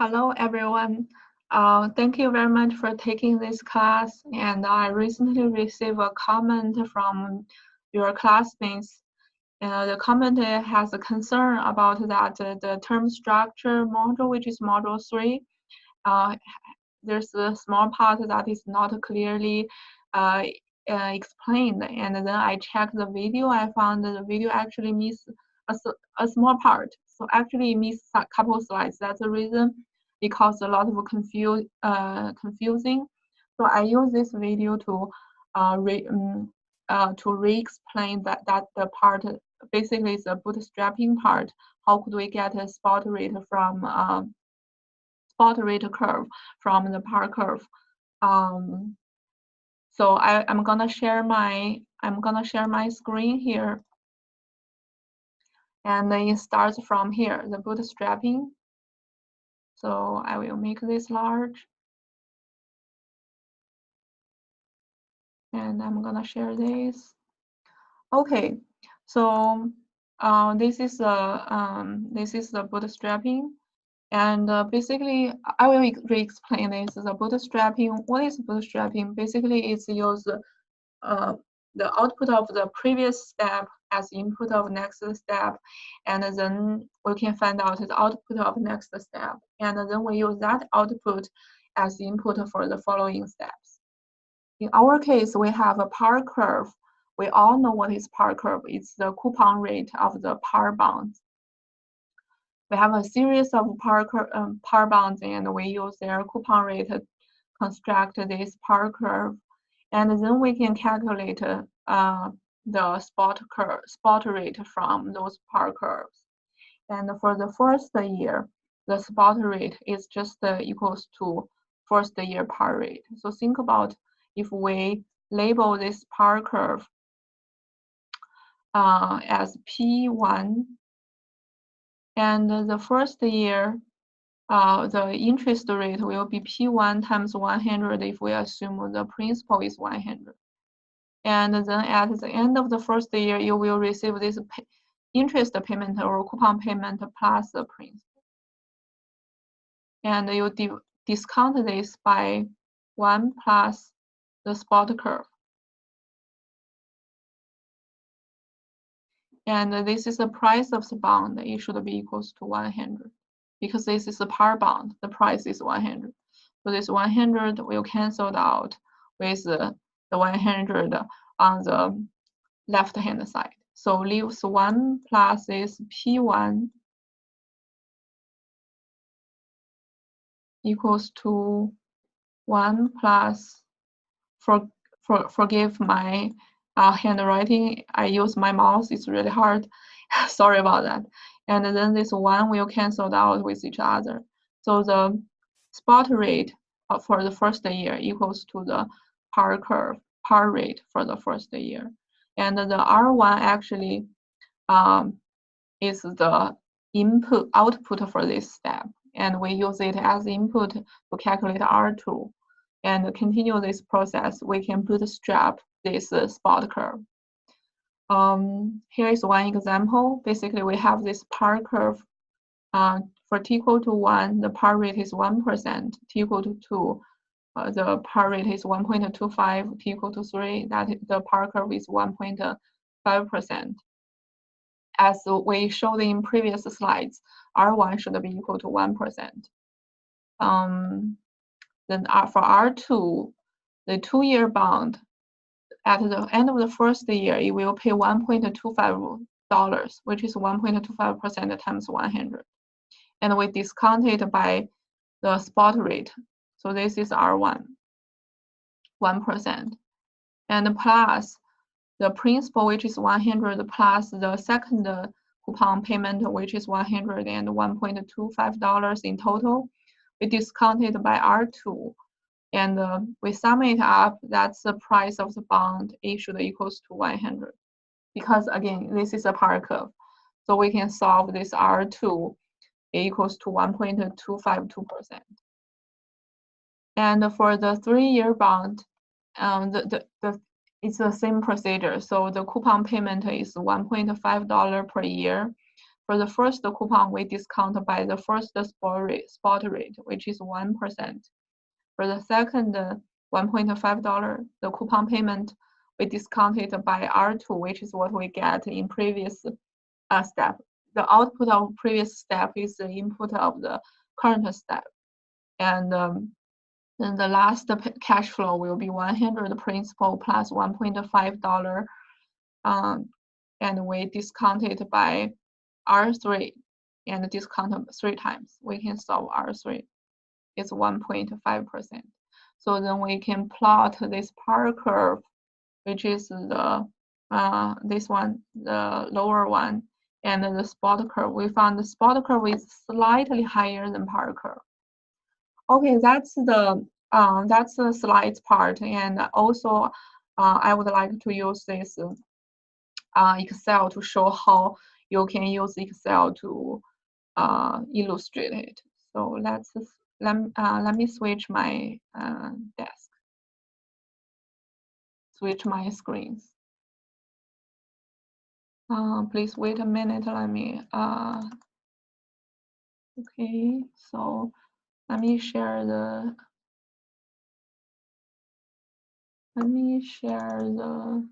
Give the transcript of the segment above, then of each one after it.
Hello, everyone. Thank you very much for taking this class. And I recently received a comment from your classmates. The comment has a concern about that the term structure module, which is module 3, there's a small part that is not clearly explained. And then I checked the video. I found the video actually missed a small part. So actually it missed a couple of slides. That's the reason it caused a lot of confusing. So I use this video to re-explain that the part basically is a bootstrapping part. How could we get a spot rate from spot rate curve from the par curve? So I'm gonna share my screen here, and then it starts from here, the bootstrapping. So I will make this large, and I'm gonna share this. Okay, so this is the bootstrapping, and basically I will re-explain this. The bootstrapping. What is bootstrapping? Basically, it's use the output of the previous step as input of next step, and then we can find out the output of next step, and then we use that output as input for the following steps. In our case, we have a par curve. We all know what is par curve. It's the coupon rate of the par bonds. We have a series of par bonds, and we use their coupon rate to construct this par curve. And then we can calculate the spot rate from those par curves. And for the first year, the spot rate is just equals to first year par rate. So think about if we label this par curve as P1, and the first year, the interest rate will be P1 times 100 if we assume the principal is 100. And then at the end of the first year, you will receive this interest payment or coupon payment plus the principal. And you discount this by 1 plus the spot curve. And this is the price of the bond. It should be equals to 100. Because this is a par bond, the price is 100. So this 100 will cancel out with the 100 on the left-hand side. So leaves 1 plus this P1 equals to 1 plus, forgive my handwriting, I use my mouse, it's really hard. Sorry about that. And then this 1 will cancel out with each other. So the spot rate for the first year equals to the par rate for the first year. And the R1 actually is the output for this step. And we use it as input to calculate R2. And continue this process, we can bootstrap this spot curve. Here is one example. Basically, we have this par curve. For t equal to 1, the par rate is 1%. T equal to 2, the par rate is 1.25. T equal to 3, that the par curve is 1.5%. As we showed in previous slides, R1 should be equal to 1%. Then for R2, the 2-year bond, at the end of the first year, it will pay $1.25, which is 1.25% times 100. And we discount it by the spot rate. So this is R1, 1%. And plus the principal, which is 100, plus the second coupon payment, which is 100 and $1.25 in total. We discount it by R2. And we sum it up, that's the price of the bond. It should equals to 100. Because again, this is a par curve. So we can solve this R2 equals to 1.252%. And for the 3-year bond, it's the same procedure. So the coupon payment is $1.5 per year. for the first coupon, we discount by the first spot rate, which is 1%. For the second $1.5, the coupon payment, we discount it by R2, which is what we get in previous step. The output of previous step is the input of the current step. And then the last cash flow will be 100 principal plus $1.5, and we discount it by R3 and discount 3 times. We can solve R3. It's 1.5%. So then we can plot this power curve, which is the this one, the lower one, and the spot curve. We found the spot curve is slightly higher than power curve. Okay, that's the slides part, and also I would like to use this Excel to show how you can use Excel to illustrate it. So let me switch my desk, switch my screens. Please wait a minute. Let me okay. So let me share the. Let me share the.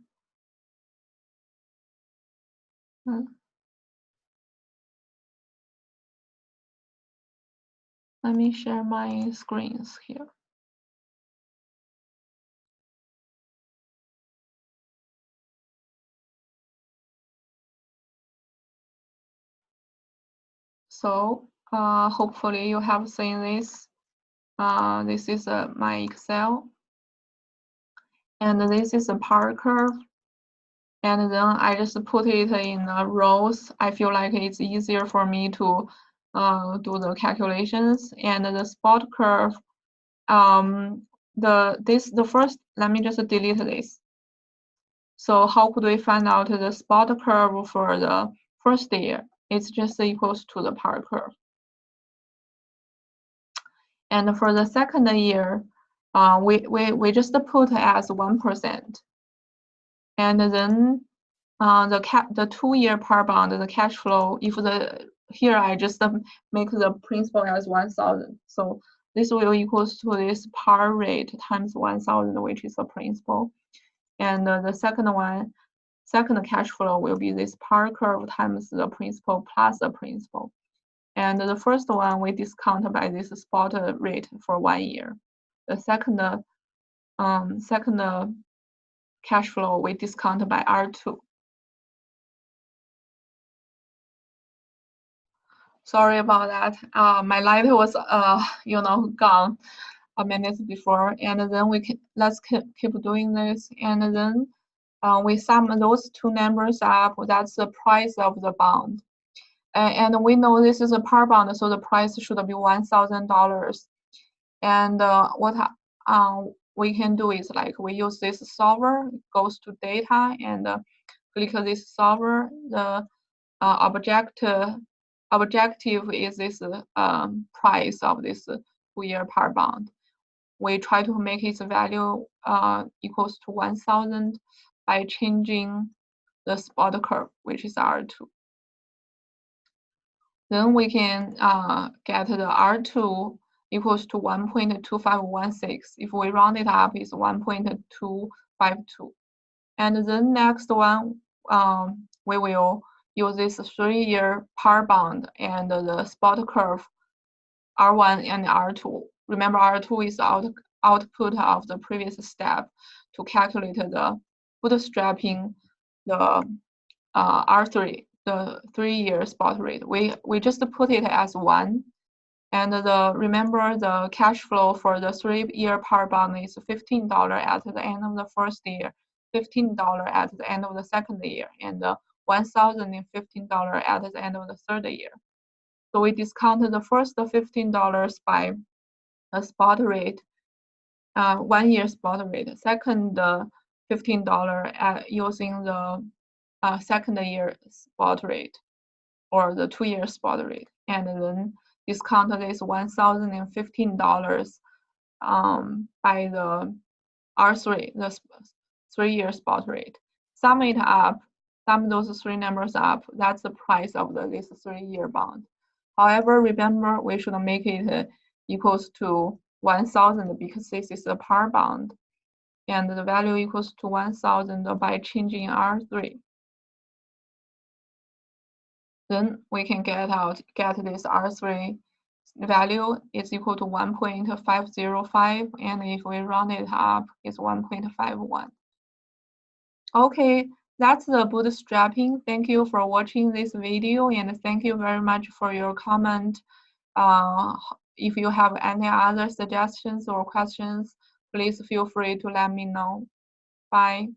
Let me share my screens here. So hopefully you have seen this. This is my Excel, and this is a power curve. And then I just put it in rows. I feel like it's easier for me to do the calculations. And the spot curve, the first, let me just delete this. So how could we find out the spot curve for the first year? It's just equals to the power curve. And for the second year, we just put as 1%. And then the 2-year par bond, the cash flow, if here I just make the principal as 1,000. So this will equals to this par rate times 1,000, which is the principal. And the second cash flow will be this par curve times the principal plus the principal. And the first one we discount by this spot rate for 1 year. The second cash flow we discount by R2. Sorry about that. My light was gone a minute before, and then let's keep doing this, and then we sum those two numbers up. That's the price of the bond, and we know this is a par bond, so the price should be $1,000. And what we can do is like we use this solver, goes to data, and click this solver. The objective is this price of this 2-year par bond. We try to make its value equals to 1,000 by changing the spot curve, which is R2. Then we can get the R2 equals to 1.2516. If we round it up, it's 1.252. And then next one, we will use this 3-year par bond and the spot curve R1 and R2. Remember, R2 is the output of the previous step to calculate the bootstrapping, the R3, the 3-year spot rate. We just put it as 1. And remember the cash flow for the 3-year par bond is $15 at the end of the first year, $15 at the end of the second year, and $1,015 at the end of the third year. So we discounted the first $15 by a spot rate, 1-year spot rate. Second $15 using the second year spot rate or the 2-year spot rate, and then discount this $1,015 by the R3, the 3-year spot rate. Sum it up, sum those three numbers up. That's the price of this 3-year bond. However, remember we should make it equals to 1,000 because this is a par bond, and the value equals to 1,000 by changing R3. Then we can get this R3 value is equal to 1.505, and if we round it up, it's 1.51. Okay, that's the bootstrapping. Thank you for watching this video, and thank you very much for your comment. If you have any other suggestions or questions, please feel free to let me know. Bye.